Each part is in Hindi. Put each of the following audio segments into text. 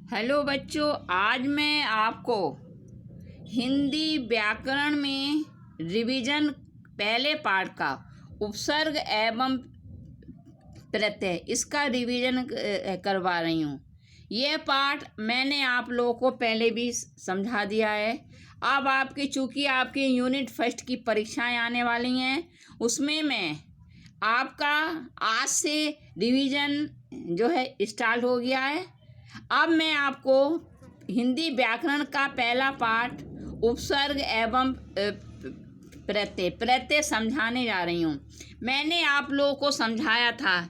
हेलो बच्चों, आज मैं आपको हिंदी व्याकरण में रिवीजन पहले पाठ का उपसर्ग एवं प्रत्यय इसका रिवीजन करवा रही हूँ। यह पाठ मैंने आप लोगों को पहले भी समझा दिया है। अब आपकी चूँकि आपकी यूनिट फर्स्ट की परीक्षाएं आने वाली हैं, उसमें मैं आपका आज से रिवीजन जो है स्टार्ट हो गया है। अब मैं आपको हिंदी व्याकरण का पहला पाठ उपसर्ग एवं प्रत्यय समझाने जा रही हूँ। मैंने आप लोगों को समझाया था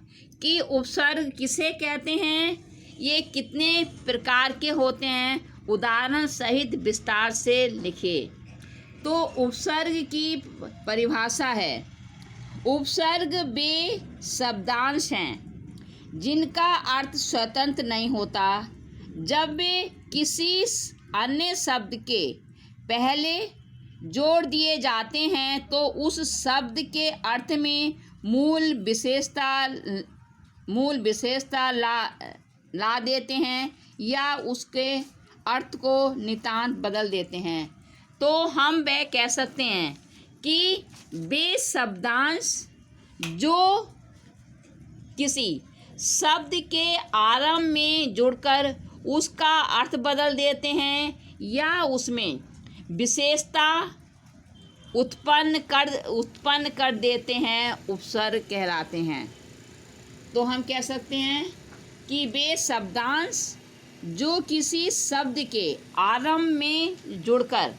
कि उपसर्ग किसे कहते हैं, ये कितने प्रकार के होते हैं, उदाहरण सहित विस्तार से लिखिए। तो उपसर्ग की परिभाषा है, उपसर्ग वे शब्दांश हैं जिनका अर्थ स्वतंत्र नहीं होता। जब वे किसी अन्य शब्द के पहले जोड़ दिए जाते हैं तो उस शब्द के अर्थ में मूल विशेषता ला देते हैं या उसके अर्थ को नितांत बदल देते हैं। तो हम वह कह सकते हैं कि वे शब्दांश जो किसी शब्द के आरंभ में जुड़कर उसका अर्थ बदल देते हैं या उसमें विशेषता उत्पन्न कर देते हैं, उपसर्ग कहलाते हैं। तो हम कह सकते हैं कि वे शब्दांश जो किसी शब्द के आरंभ में जुड़कर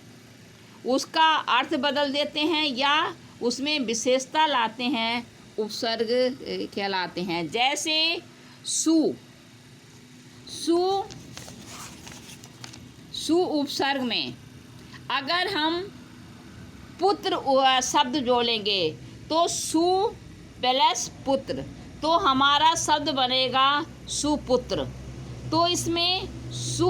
उसका अर्थ बदल देते हैं या उसमें विशेषता लाते हैं, उपसर्ग कहलाते हैं। जैसे सु उपसर्ग में अगर हम पुत्र शब्द जोड़ेंगे तो सु प्लस पुत्र, तो हमारा शब्द बनेगा सुपुत्र। तो इसमें सु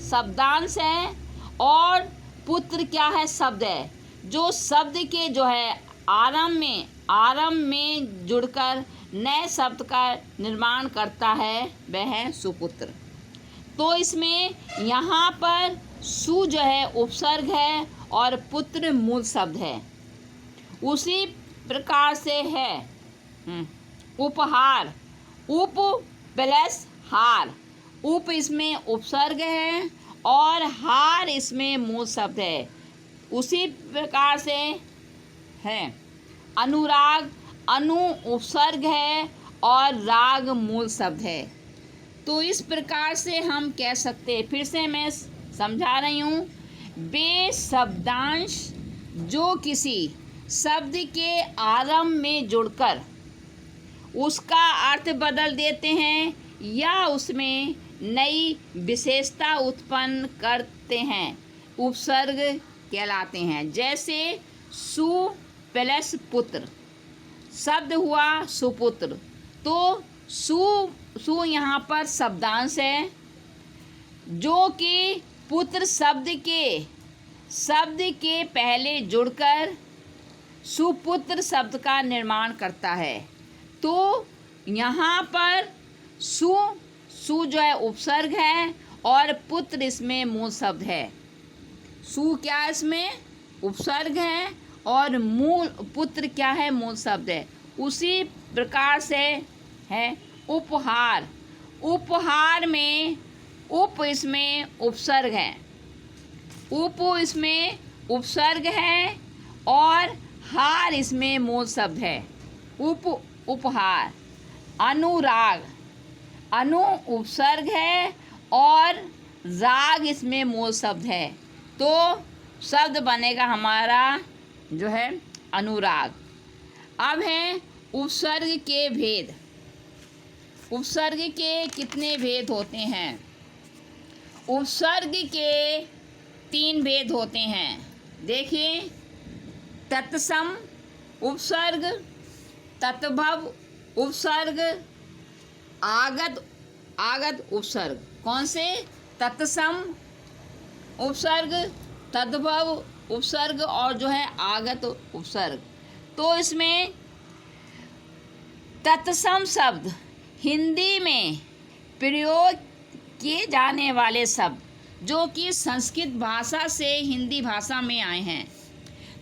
शब्दांश है और पुत्र क्या है, शब्द है। जो शब्द के जो है आरंभ में जुड़कर नए शब्द का निर्माण करता है, वह है सुपुत्र। तो इसमें यहाँ पर सु जो है उपसर्ग है और पुत्र मूल शब्द है। उसी प्रकार से है उपहार, उप प्लस हार, उप इसमें उपसर्ग है और हार इसमें मूल शब्द है। उसी प्रकार से है अनुराग, अनु उपसर्ग है और राग मूल शब्द है। तो इस प्रकार से हम कह सकते हैं, फिर से मैं समझा रही हूँ, वे शब्दांश जो किसी शब्द के आरंभ में जुड़कर उसका अर्थ बदल देते हैं या उसमें नई विशेषता उत्पन्न करते हैं, उपसर्ग कहलाते हैं। जैसे सु प्लस पुत्र, शब्द हुआ सुपुत्र। तो सु यहाँ पर शब्दांश है जो कि पुत्र शब्द के पहले जुड़कर सुपुत्र शब्द का निर्माण करता है। तो यहाँ पर सु जो है उपसर्ग है और पुत्र इसमें मूल शब्द है। सु क्या इसमें उपसर्ग है और मूल पुत्र क्या है, मूल शब्द है। उसी प्रकार से है उपहार, उपहार में उप इसमें उपसर्ग है, उप इसमें उपसर्ग है और हार इसमें मूल शब्द है, उपहार। अनुराग, अनु उपसर्ग है और राग इसमें मूल शब्द है। तो शब्द बनेगा हमारा जो है अनुराग। अब है उपसर्ग के भेद। उपसर्ग के कितने भेद होते हैं? उपसर्ग के 3 भेद होते हैं। देखिए, तत्सम उपसर्ग, तत्भव उपसर्ग, आगत उपसर्ग। कौन से? तत्सम उपसर्ग, तद्भव उपसर्ग और जो है आगत उपसर्ग। तो इसमें तत्सम शब्द हिंदी में प्रयोग किए जाने वाले शब्द जो कि संस्कृत भाषा से हिंदी भाषा में आए हैं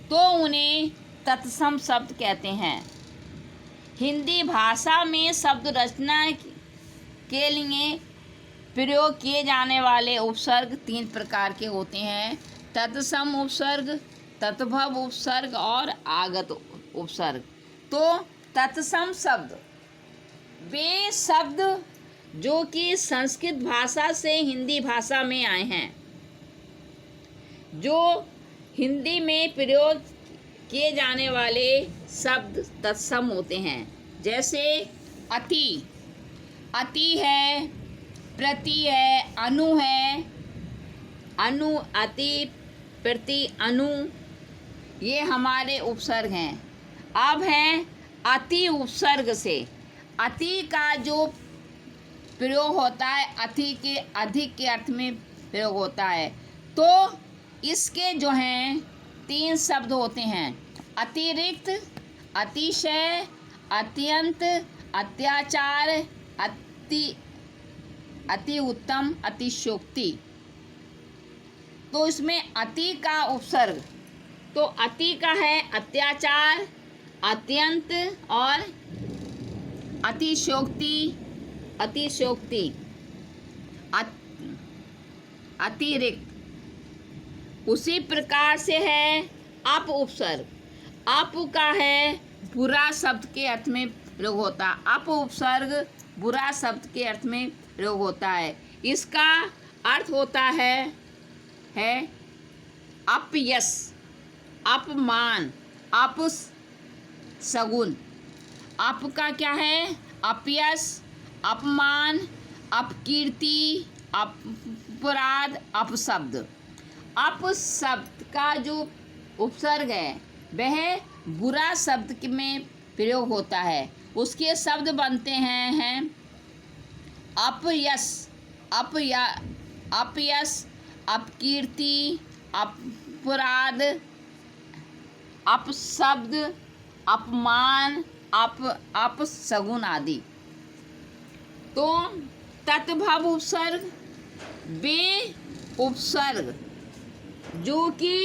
तो उन्हें तत्सम शब्द कहते हैं। हिंदी भाषा में शब्द रचना के लिए प्रयोग किए जाने वाले उपसर्ग 3 प्रकार के होते हैं: तत्सम उपसर्ग, तद्भव उपसर्ग और आगत उपसर्ग। तो तत्सम शब्द वे शब्द जो कि संस्कृत भाषा से हिंदी भाषा में आए हैं, जो हिंदी में प्रयोग किए जाने वाले शब्द तत्सम होते हैं। जैसे अति, अति है, प्रति है, अनु है, अनु, अति, प्रति, अनु, ये हमारे उपसर्ग हैं। अब हैं अति उपसर्ग से। अति का जो प्रयोग होता है, अति के अधिक के अर्थ में प्रयोग होता है। तो इसके जो हैं 3 शब्द होते हैं: अतिरिक्त, अतिशय, अत्यंत, अत्याचार, अति उत्तम, अतिशयोक्ति। तो इसमें अति का उपसर्ग, तो अति का है अत्याचार, अत्यंत और अतिशयोक्ति, अतिशयोक्ति, अतिरिक्त। उसी प्रकार से है अप उपसर्ग। अप का है बुरा शब्द के अर्थ में प्रयोग होता है। अप उपसर्ग बुरा शब्द के अर्थ में प्रयोग होता है। इसका अर्थ होता है अपयश, अपमान, अपशगुन। अप का क्या है? अपयश, अपमान, अपकीर्ति, अपराध, अपशब्द। अपशब्द का जो उपसर्ग है वह बुरा शब्द में प्रयोग होता है। उसके शब्द बनते हैं अपयश, अपयश, अपकीर्ति, अपराध, अपशब्द, अपमान, अपशगुन आदि। तो तद्भव उपसर्ग वे उपसर्ग जो कि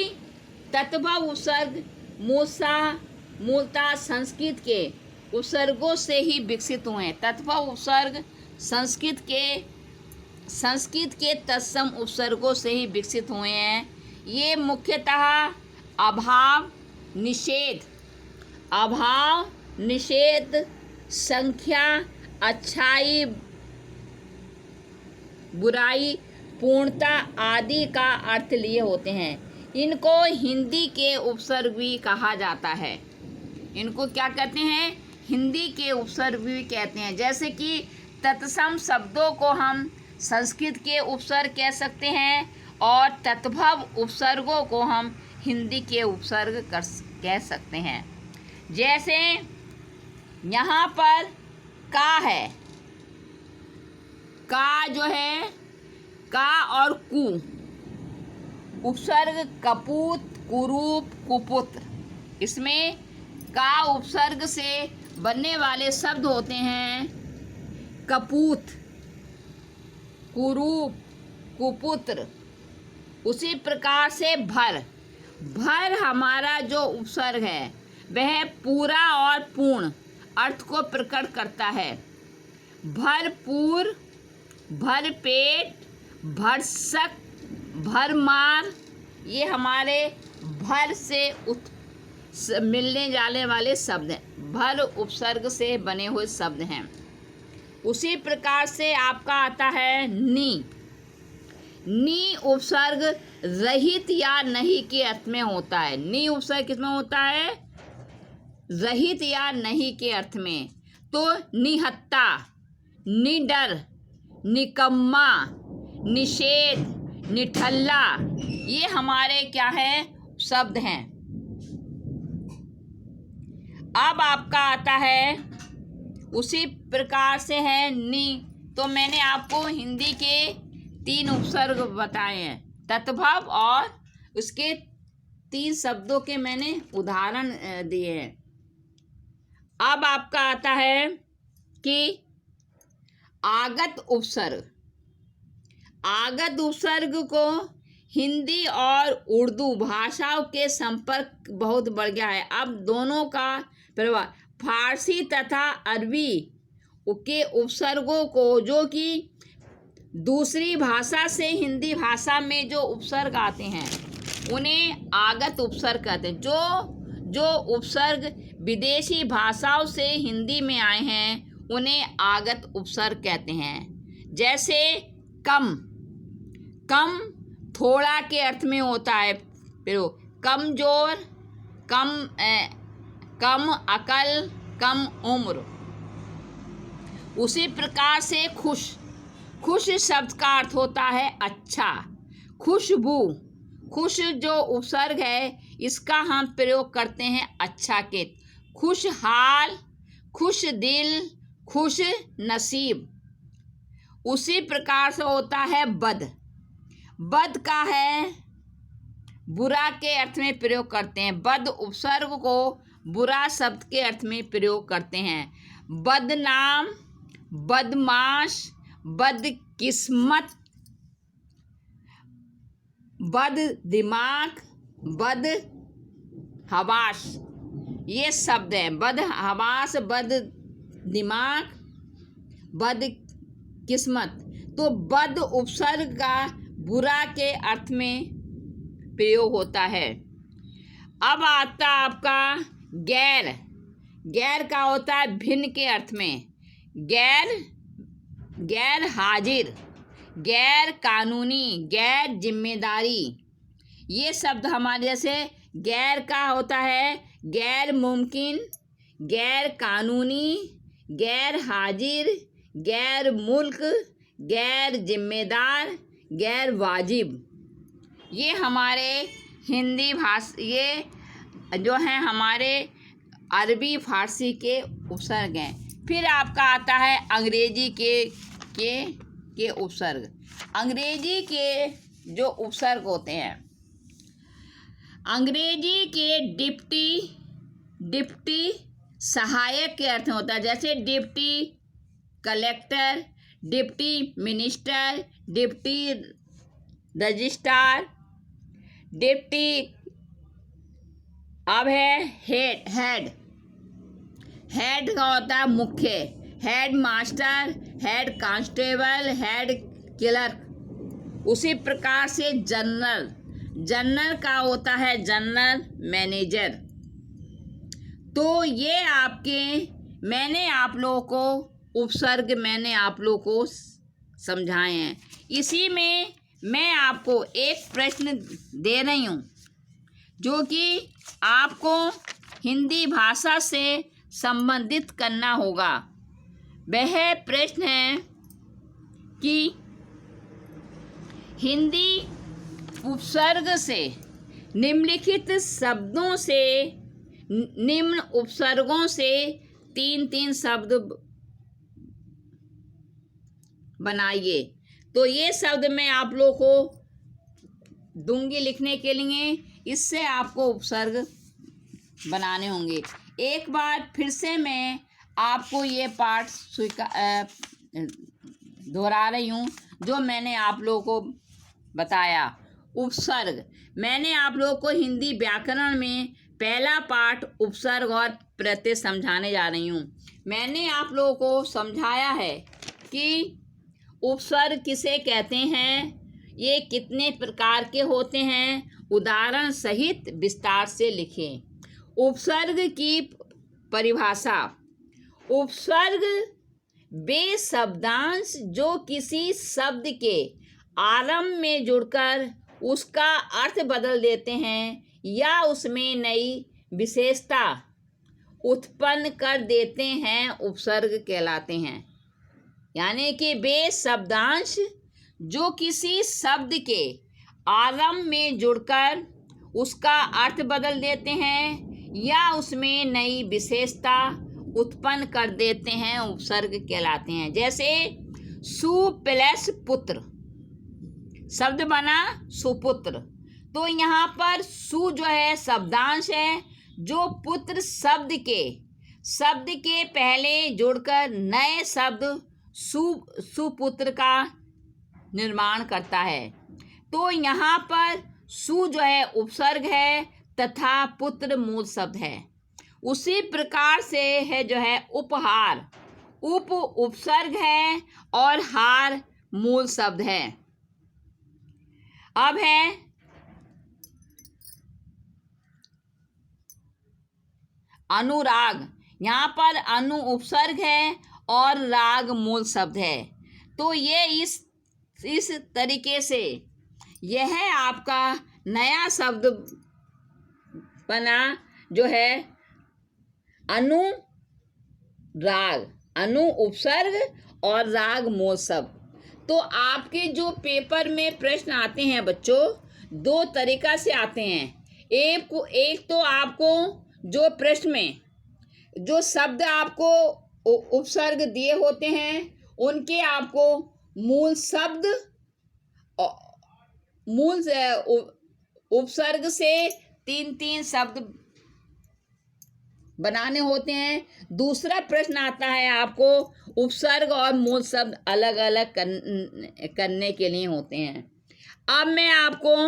तद्भव उपसर्ग मूलतः संस्कृत के उपसर्गों से ही विकसित हुए हैं। तद्भव उपसर्ग संस्कृत के तत्सम उपसर्गों से ही विकसित हुए हैं। ये मुख्यतः अभाव, निषेध, संख्या, अच्छाई, बुराई, पूर्णता आदि का अर्थ लिए होते हैं। इनको हिंदी के उपसर्ग भी कहा जाता है। इनको क्या कहते हैं? हिंदी के उपसर्ग भी कहते हैं। जैसे कि तत्सम शब्दों को हम संस्कृत के उपसर्ग कह सकते हैं और तद्भव उपसर्गों को हम हिंदी के उपसर्ग कह सकते हैं। जैसे यहाँ पर का है, का जो है, का और कु उपसर्ग कपूत, कुरूप, कुपुत्र। इसमें का उपसर्ग से बनने वाले शब्द होते हैं कपूत, कुरूप, कुपुत्र। उसी प्रकार से भर हमारा जो उपसर्ग है वह पूरा और पूर्ण अर्थ को प्रकट करता है। भरपूर, भरपेट, भरसक, भरमार, ये हमारे भर से मिलने जाने वाले शब्द हैं। भर उपसर्ग से बने हुए शब्द हैं। उसी प्रकार से आपका आता है नी उपसर्ग रहित या नहीं के अर्थ में होता है। नी उपसर्ग किसमें होता है? रहित या नहीं के अर्थ में। तो निहत्ता, निडर, निकम्मा, निषेध, निठल्ला, ये हमारे क्या है? शब्द हैं। अब आपका आता है उसी प्रकार से है नी। तो मैंने आपको हिंदी के 3 उपसर्ग बताए हैं, तद्भव, और उसके 3 शब्दों के मैंने उदाहरण दिए हैं। अब आपका आता है कि आगत उपसर्ग। आगत उपसर्ग को हिंदी और उर्दू भाषाओं के संपर्क बहुत बढ़ गया है। अब दोनों का प्रभाव फारसी तथा अरबी के उपसर्गों को, जो कि दूसरी भाषा से हिंदी भाषा में जो उपसर्ग आते हैं उन्हें आगत उपसर्ग कहते हैं। जो उपसर्ग विदेशी भाषाओं से हिंदी में आए हैं उन्हें आगत उपसर्ग कहते हैं। जैसे कम, कम थोड़ा के अर्थ में होता है। फिर कमजोर, कम अकल, कम उम्र। उसी प्रकार से खुश, खुश शब्द का अर्थ होता है अच्छा। खुशबू, खुश जो उपसर्ग है इसका हम प्रयोग करते हैं अच्छा के। खुशहाल, खुश दिल, खुश नसीब। उसी प्रकार से होता है बद, बद का है बुरा के अर्थ में प्रयोग करते हैं। बद उपसर्ग को बुरा शब्द के अर्थ में प्रयोग करते हैं। बदनाम, बदमाश, बदकिस्मत, बद दिमाग, बद हवास, ये शब्द हैं। बद हवास, बद दिमाग, बद किस्मत। तो बद उपसर्ग का बुरा के अर्थ में प्रयोग होता है। अब आता आपका गैर, गैर का होता है भिन्न के अर्थ में। गैर, गैर हाजिर, गैर कानूनी, गैर जिम्मेदारी। ये शब्द हमारे जैसे गैर का होता है गैर मुमकिन, गैर कानूनी, गैर हाजिर, गैर मुल्क, गैर जिम्मेदार, गैर वाजिब। ये हमारे हिंदी भाषा, ये जो हैं हमारे अरबी फारसी के उपसर्ग हैं। फिर आपका आता है अंग्रेजी के उपसर्ग। अंग्रेजी के जो उपसर्ग होते हैं, अंग्रेजी के डिप्टी सहायक के अर्थ होता है। जैसे deputy collector, deputy minister, deputy registrar, deputy. अब है हेड, हेड का होता है मुख्य। Head master, head constable, head clerk. उसी प्रकार से जनरल, जनरल का होता है जनरल मैनेजर। तो ये आपके मैंने आप लोगों को उपसर्ग मैंने आप लोगों को समझाए हैं। इसी में मैं आपको एक प्रश्न दे रही हूँ जो कि आपको हिंदी भाषा से संबंधित करना होगा। वह प्रश्न है कि हिंदी उपसर्ग से निम्नलिखित शब्दों से, निम्न उपसर्गों से तीन तीन शब्द बनाइए। तो ये शब्द मैं आप लोगों को दूंगी लिखने के लिए, इससे आपको उपसर्ग बनाने होंगे। एक बार फिर से मैं आपको ये पाठ दोहरा रही हूँ जो मैंने आप लोगों को बताया। उपसर्ग मैंने आप लोगों को हिंदी व्याकरण में पहला पाठ उपसर्ग और प्रत्यय समझाने जा रही हूँ। मैंने आप लोगों को समझाया है कि उपसर्ग किसे कहते हैं, ये कितने प्रकार के होते हैं, उदाहरण सहित विस्तार से लिखें। उपसर्ग की परिभाषा। उपसर्ग वे शब्दांश जो किसी शब्द के आरंभ में जुड़कर उसका अर्थ बदल देते हैं या उसमें नई विशेषता उत्पन्न कर देते हैं, उपसर्ग कहलाते हैं। यानी कि वे शब्दांश जो किसी शब्द के आरंभ में जुड़कर उसका अर्थ बदल देते हैं या उसमें नई विशेषता उत्पन्न कर देते हैं, उपसर्ग कहलाते हैं। जैसे सु प्लस पुत्र, शब्द बना सुपुत्र। तो यहाँ पर सु जो है शब्दांश है जो पुत्र शब्द के पहले जुड़कर नए शब्द सुपुत्र का निर्माण करता है। तो यहाँ पर सु जो है उपसर्ग है तथा पुत्र मूल शब्द है। उसी प्रकार से है जो है उपहार, उप उपसर्ग है और हार मूल शब्द है। अब है अनुराग। यहाँ पर अनु उपसर्ग है और राग मूल शब्द है। तो ये इस तरीके से यह आपका नया शब्द बना जो है अनुराग, अनु उपसर्ग और राग मूल शब्द। तो आपके जो पेपर में प्रश्न आते हैं बच्चों, दो तरीका से आते हैं। एक तो आपको जो प्रश्न में जो शब्द आपको उपसर्ग दिए होते हैं उनके आपको मूल शब्द मूल उपसर्ग से 3-3 शब्द बनाने होते हैं। दूसरा प्रश्न आता है आपको उपसर्ग और मूल शब्द अलग अलग करने के लिए होते हैं। अब मैं आपको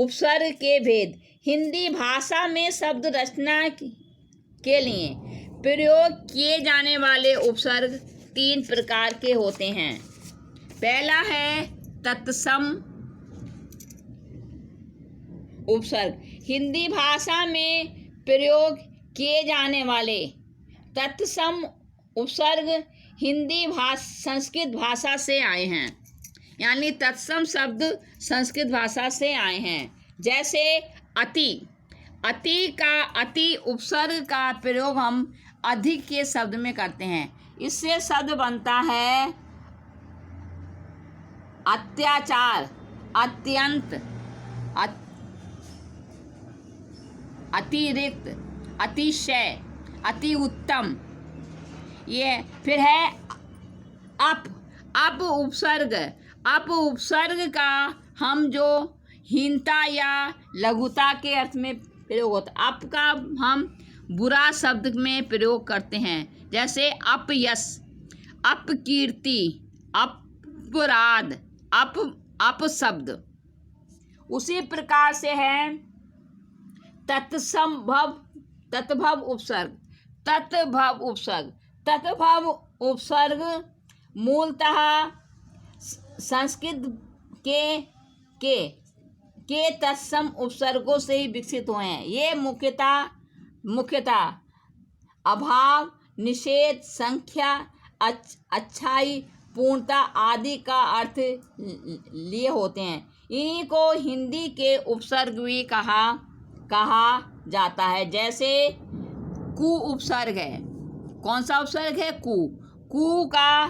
उपसर्ग के भेद, हिंदी भाषा में शब्द रचना के लिए प्रयोग किए जाने वाले उपसर्ग 3 प्रकार के होते हैं। पहला है तत्सम उपसर्ग। हिंदी भाषा में प्रयोग किए जाने वाले तत्सम उपसर्ग संस्कृत भाषा से आए हैं, यानी तत्सम शब्द संस्कृत भाषा से आए हैं। जैसे अति, अति उपसर्ग का प्रयोग हम अधिक के शब्द में करते हैं। इससे शब्द बनता है अत्याचार, अत्यंत, अतिरिक्त, अतिशय, अति उत्तम। ये फिर है अप उपसर्ग का हम जो हीनता या लघुता के अर्थ में प्रयोग होता है। अप का हम बुरा शब्द में प्रयोग करते हैं। जैसे अपयश, अपकीर्ति, अपराध, अपशब्द। उसी प्रकार से है तत्भव उपसर्ग मूलतः संस्कृत के तत्सम उपसर्गों से ही विकसित हुए हैं। ये मुख्यतः अभाव, निषेध, संख्या, अच्छाई, पूर्णता आदि का अर्थ लिए होते हैं। इन्हीं को हिंदी के उपसर्ग भी कहा जाता है। जैसे कु उपसर्ग है। कौन सा उपसर्ग है? कु का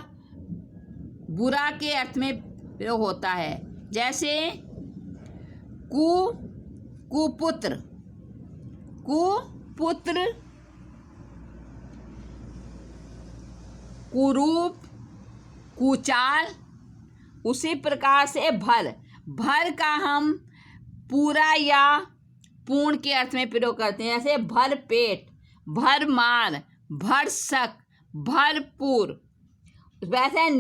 बुरा के अर्थ में प्रयोग होता है। जैसे कुपुत्र, कुरूप, कुचाल। उसी प्रकार से भर का हम पूरा या पूर्ण के अर्थ में प्रयोग करते हैं। जैसे भर पेट, भरमार, भरसक, भरपूर। वैसे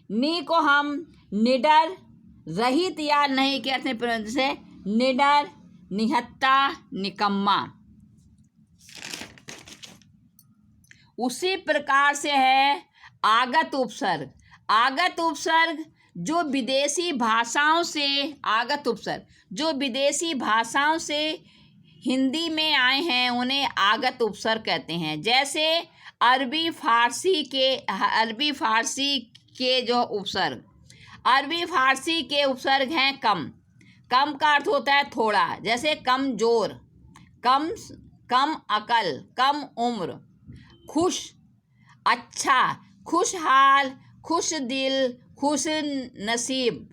नी को हम निडर, रहित या नहीं के अर्थ में प्रयोग, जैसे निडर, निहत्ता, निकम्मा। उसी प्रकार से है आगत उपसर्ग। आगत उपसर्ग जो विदेशी भाषाओं से हिंदी में आए हैं उन्हें आगत उपसर्ग कहते हैं। जैसे अरबी फारसी के जो उपसर्ग, अरबी फारसी के उपसर्ग हैं कम का अर्थ होता है थोड़ा। जैसे कमजोर, कम अकल, कम उम्र। खुश, अच्छा, खुशहाल, खुश दिल, खुश नसीब।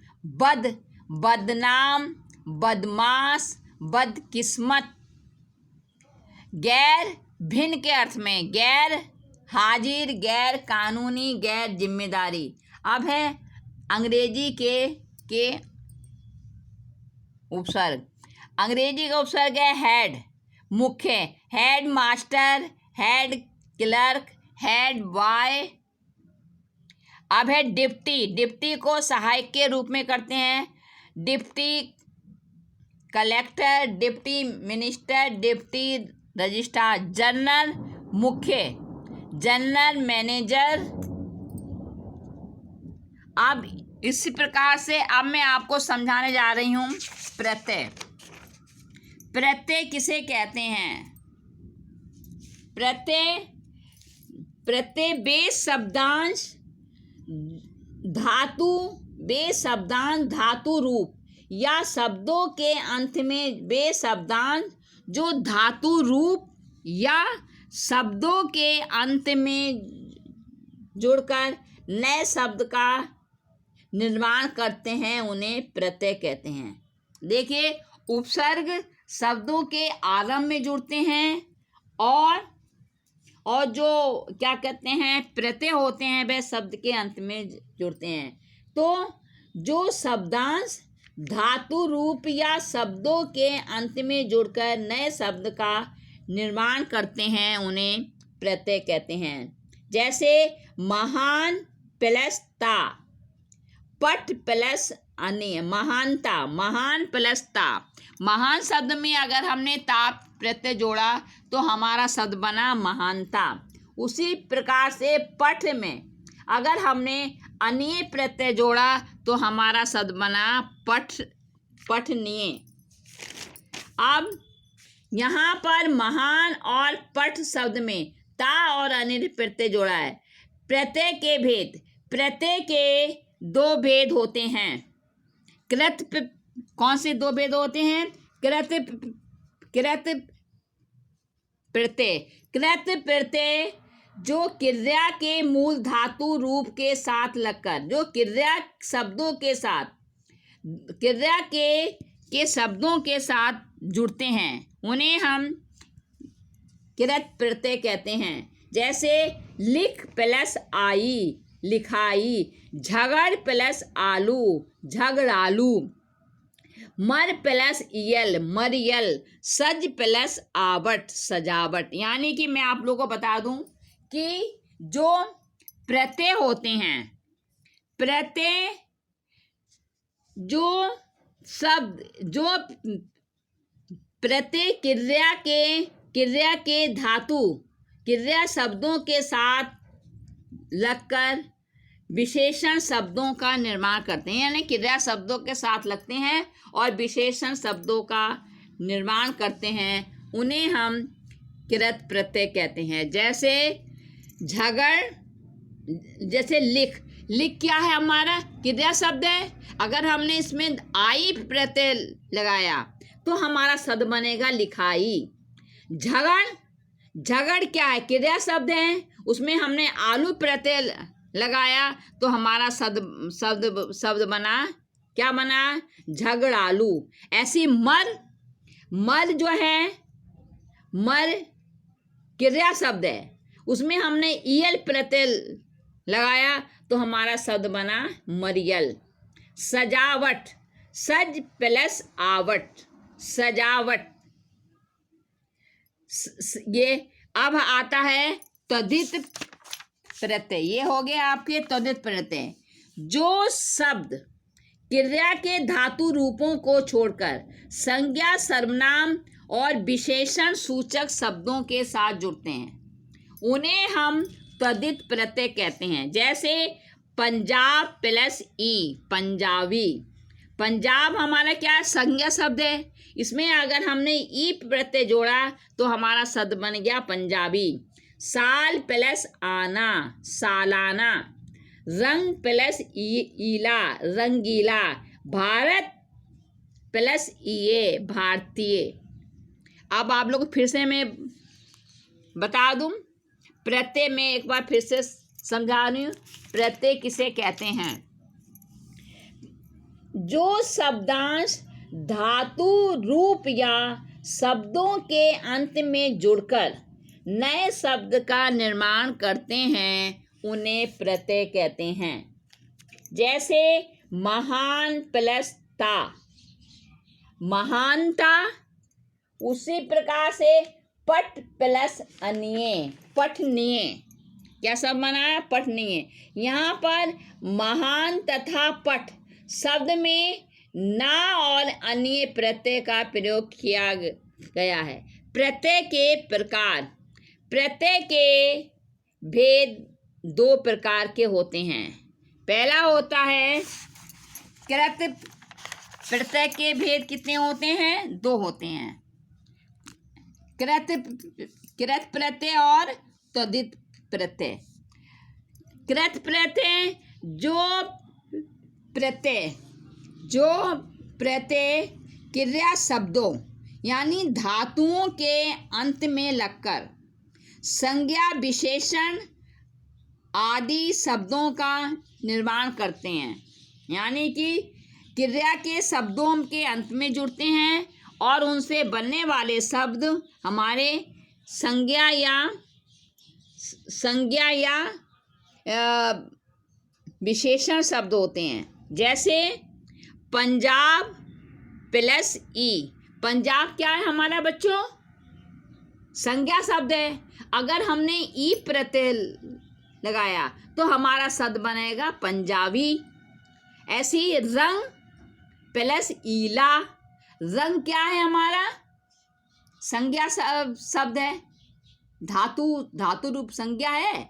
बदनाम, बदमाश, बदकिस्मत। गैर, भिन्न के अर्थ में, गैर हाजिर, गैर कानूनी, गैर जिम्मेदारी। अब है अंग्रेजी के उपसर्ग। अंग्रेजी का उपसर्ग है हेड, मुख्य। Head master, head clerk, head boy. अब है डिप्टी। डिप्टी को सहायक के रूप में करते हैं। Deputy collector, deputy minister, deputy registrar. General मुख्य, जनरल मैनेजर। अब इसी प्रकार से अब मैं आपको समझाने जा रही हूँ प्रत्यय। प्रत्यय किसे कहते हैं? प्रत्यय, प्रत्यय बे शब्दांश धातु, बे शब्दांश धातु रूप या शब्दों के अंत में बे शब्दांश जो धातु रूप या शब्दों के अंत में जुड़कर नए शब्द का निर्माण करते हैं, उन्हें प्रत्यय कहते हैं। देखिए, उपसर्ग शब्दों के आरंभ में जुड़ते हैं और जो क्या कहते हैं प्रत्यय होते हैं वह शब्द के अंत में जुड़ते हैं। तो जो शब्दांश धातु रूप या शब्दों के अंत में जुड़कर नए शब्द का निर्माण करते हैं, उन्हें प्रत्यय कहते हैं। जैसे महान प्लस ता, पट प्लस अन्य, महानता, महान प्लस ता। महान शब्द में अगर हमने ता प्रत्यय जोड़ा तो हमारा शब्द बना महानता। उसी प्रकार से पठ में अगर हमने अन्य प्रत्यय जोड़ा तो हमारा शब्द बना पठ, पठनीय। अब यहाँ पर महान और पठ शब्द में ता और अन्य प्रत्यय जोड़ा है। प्रत्यय के भेद, प्रत्यय के दो भेद होते हैं। कृत, कौन से दो भेद होते हैं? कृत प्रत्यय, कृत प्रत्यय जो क्रिया के मूल धातु रूप के साथ लगकर, जो क्रिया शब्दों के साथ, क्रिया के शब्दों के साथ जुड़ते हैं, उन्हें हम कृत प्रत्यय कहते हैं। जैसे लिख प्लस आई, लिखाई। झगड़ प्लस आलू, झगड़ालू। मर प्लस यल, मरियल। सज प्लस आवट, सजावट। यानी कि मैं आप लोगों को बता दूं कि जो प्रत्यय होते हैं, प्रत्यय जो शब्द, जो प्रत्यय क्रिया के धातु, क्रिया शब्दों के साथ लगकर विशेषण शब्दों का निर्माण करते हैं। यानी क्रिया शब्दों के साथ लगते हैं और विशेषण शब्दों का निर्माण करते हैं, उन्हें हम कृत प्रत्यय कहते हैं। जैसे झगड़, जैसे लिख। लिख क्या है? हमारा क्रिया शब्द है। अगर हमने इसमें आई प्रत्यय लगाया तो हमारा शब्द बनेगा लिखाई। झगड़, झगड़ क्या है? क्रिया शब्द है। उसमें हमने आलू प्रत्यय लगाया तो हमारा शब्द बना, क्या बना? झगड़ालू। ऐसी मर, मर जो है, मर क्रिया शब्द है। उसमें हमने यल प्रत्यय लगाया तो हमारा शब्द बना मरियल। सजावट, सज प्लस आवट, सजावट। ये अब आता है तद्धित प्रत्यय। ये हो गए आपके तद्धित प्रत्यय। जो शब्द क्रिया के धातु रूपों को छोड़कर संज्ञा, सर्वनाम और विशेषण सूचक शब्दों के साथ जुड़ते हैं, उन्हें हम तद्धित प्रत्यय कहते हैं। जैसे पंजाब प्लस ई, पंजाबी। पंजाब हमारा क्या है? संज्ञा शब्द है। इसमें अगर हमने ई प्रत्यय जोड़ा तो हमारा शब्द बन गया पंजाबी। साल प्लस आना, सालाना। रंग प्लस ईला, रंगीला। भारत प्लस ये, भारतीय। अब आप लोग फिर से मैं बता दूं, प्रत्यय में एक बार फिर से समझा रही हूँ प्रत्यय किसे कहते हैं। जो शब्दांश धातु रूप या शब्दों के अंत में जुड़कर नए शब्द का निर्माण करते हैं, उन्हें प्रत्यय कहते हैं। जैसे महान प्लस ता, महानता। उसी प्रकार से पट प्लस अन्य, पठनीय। क्या शब्द बना है? पट नहीं है। यहाँ पर महान तथा पट शब्द में ना और अन्य प्रत्यय का प्रयोग किया गया है। प्रत्यय के प्रकार, प्रत्यय के भेद दो प्रकार के होते हैं। पहला होता है कृत प्रत्यय के भेद कितने होते हैं? दो होते हैं, कृत प्रत्यय और तद्धित प्रत्यय। कृत प्रत्यय जो प्रत्यय क्रिया शब्दों यानी धातुओं के अंत में लगकर संज्ञा विशेषण आदि शब्दों का निर्माण करते हैं, यानी कि क्रिया के शब्दों के अंत में जुड़ते हैं और उनसे बनने वाले शब्द हमारे संज्ञा या विशेषण शब्द होते हैं। जैसे पंजाब प्लस ई। पंजाब क्या है हमारा बच्चों? संज्ञा शब्द है। अगर हमने ई प्रत्यय लगाया तो हमारा शब्द बनेगा पंजाबी। ऐसी रंग प्लस ईला। रंग क्या है हमारा? संज्ञा शब्द है, धातु रूप संज्ञा है।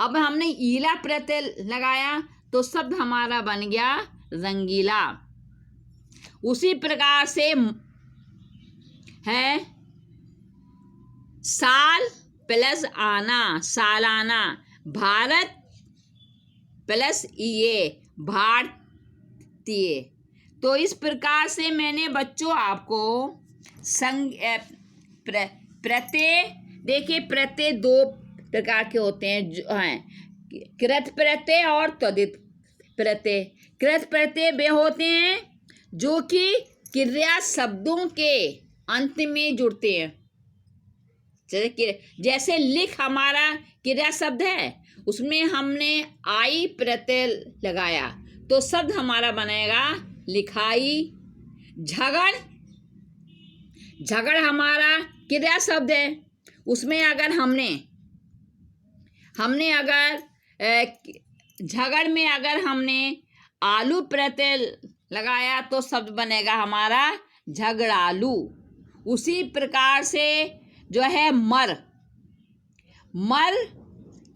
अब हमने ईला प्रत्यय लगाया तो शब्द हमारा बन गया रंगीला। उसी प्रकार से है साल प्लस आना, सालाना। भारत प्लस ईए, भारतीय। तो इस प्रकार से मैंने बच्चों आपको प्रत्यय, देखिए प्रत्यय दो प्रकार के होते हैं जो हैं कृत प्रत्यय और तद्धित प्रत्यय। कृत प्रत्यय वे होते हैं जो कि क्रिया शब्दों के अंत में जुड़ते हैं। जैसे लिख हमारा क्रिया शब्द है, उसमें हमने आई प्रत्यय लगाया तो शब्द हमारा बनेगा लिखाई। झगड़ हमारा क्रिया शब्द है, उसमें अगर हमने अगर झगड़ में अगर हमने आलू प्रत्यय लगाया तो शब्द बनेगा हमारा झगड़ालू। उसी प्रकार से जो है मर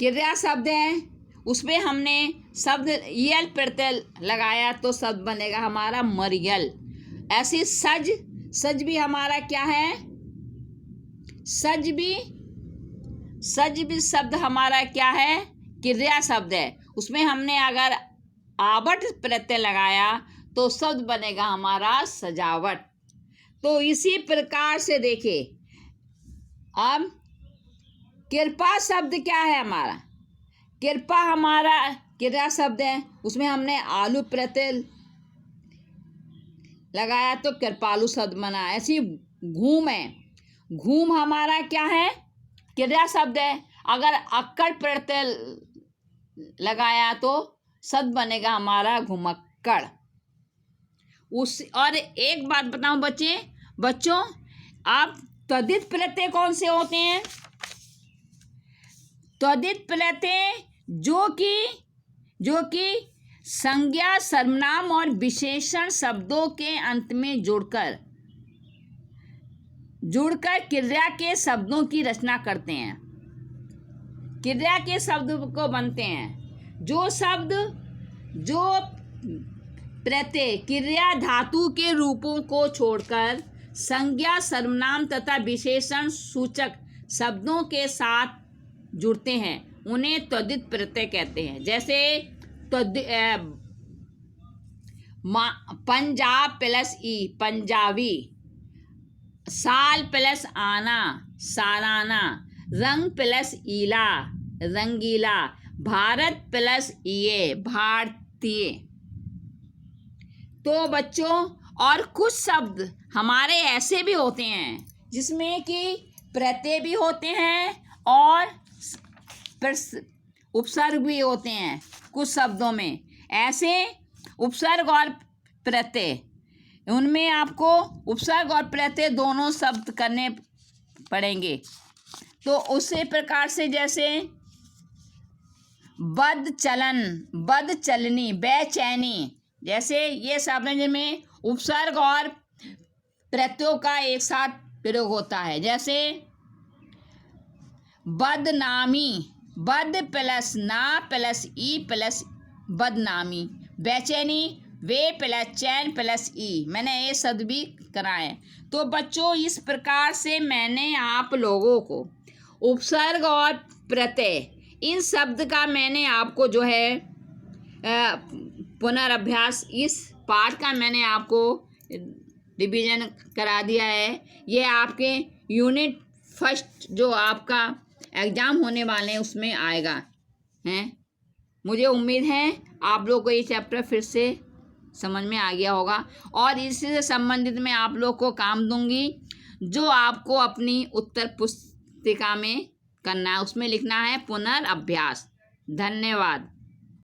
क्रिया शब्द है, उसमें हमने शब्द यल प्रत्यय लगाया तो शब्द बनेगा हमारा मरियल। ऐसे सज भी हमारा क्या है? सज भी शब्द हमारा क्या है? क्रिया शब्द है, उसमें हमने अगर आवट प्रत्यय लगाया तो शब्द बनेगा हमारा सजावट। तो इसी प्रकार से देखिए, अब कृपा शब्द क्या है हमारा? कृपा हमारा क्रिया शब्द है, उसमें हमने आलू प्रत्यय लगाया तो कृपालु शब्द बना। ऐसी घूम है, घूम हमारा क्या है? क्रिया शब्द है, अगर अक्कड़ प्रत्यय लगाया तो शब्द बनेगा हमारा घुमक्कड़। और एक बात बताऊं बच्चों, आप तद्धित प्रत्यय कौन से होते हैं? तद्धित प्रत्यय जो कि संज्ञा, सर्वनाम और विशेषण शब्दों के अंत में जुड़कर क्रिया के शब्दों की रचना करते हैं, क्रिया के शब्द को बनते हैं। जो प्रत्यय क्रिया धातु के रूपों को छोड़कर संज्ञा, सर्वनाम तथा विशेषण सूचक शब्दों के साथ जुड़ते हैं उन्हें तद्धित प्रत्यय कहते हैं। जैसे पंजाब प्लस ई, पंजाबी। साल प्लस आना, सालाना। रंग प्लस ईला, रंगीला। भारत प्लस ईए, भारतीय। तो बच्चों, और कुछ शब्द हमारे ऐसे भी होते हैं जिसमें कि प्रत्यय भी होते हैं और उपसर्ग भी होते हैं। कुछ शब्दों में ऐसे उपसर्ग और प्रत्यय, उनमें आपको उपसर्ग और प्रत्यय दोनों शब्द करने पड़ेंगे। तो उसी प्रकार से जैसे बद चलन, बद चलनी, बेचैनी। जैसे ये शब्द हैं जिनमें उपसर्ग और प्रत्ययों का एक साथ प्रयोग होता है। जैसे बदनामी, बद प्लस ना प्लस ई प्लस बदनामी। बेचैनी, वे प्लस चैन प्लस ई। मैंने ये शब्द भी कराए। तो बच्चों, इस प्रकार से मैंने आप लोगों को उपसर्ग और प्रत्यय, इन शब्द का मैंने आपको जो है पुनर्अभ्यास, इस पाठ का मैंने आपको रिवीजन करा दिया है। ये आपके यूनिट फर्स्ट जो आपका एग्ज़ाम होने वाले हैं उसमें आएगा हैं। मुझे उम्मीद है आप लोग को ये चैप्टर फिर से समझ में आ गया होगा। और इसी से संबंधित मैं आप लोग को काम दूंगी जो आपको अपनी उत्तर पुस्तिका में करना है। उसमें लिखना है पुनर्अभ्यास। धन्यवाद।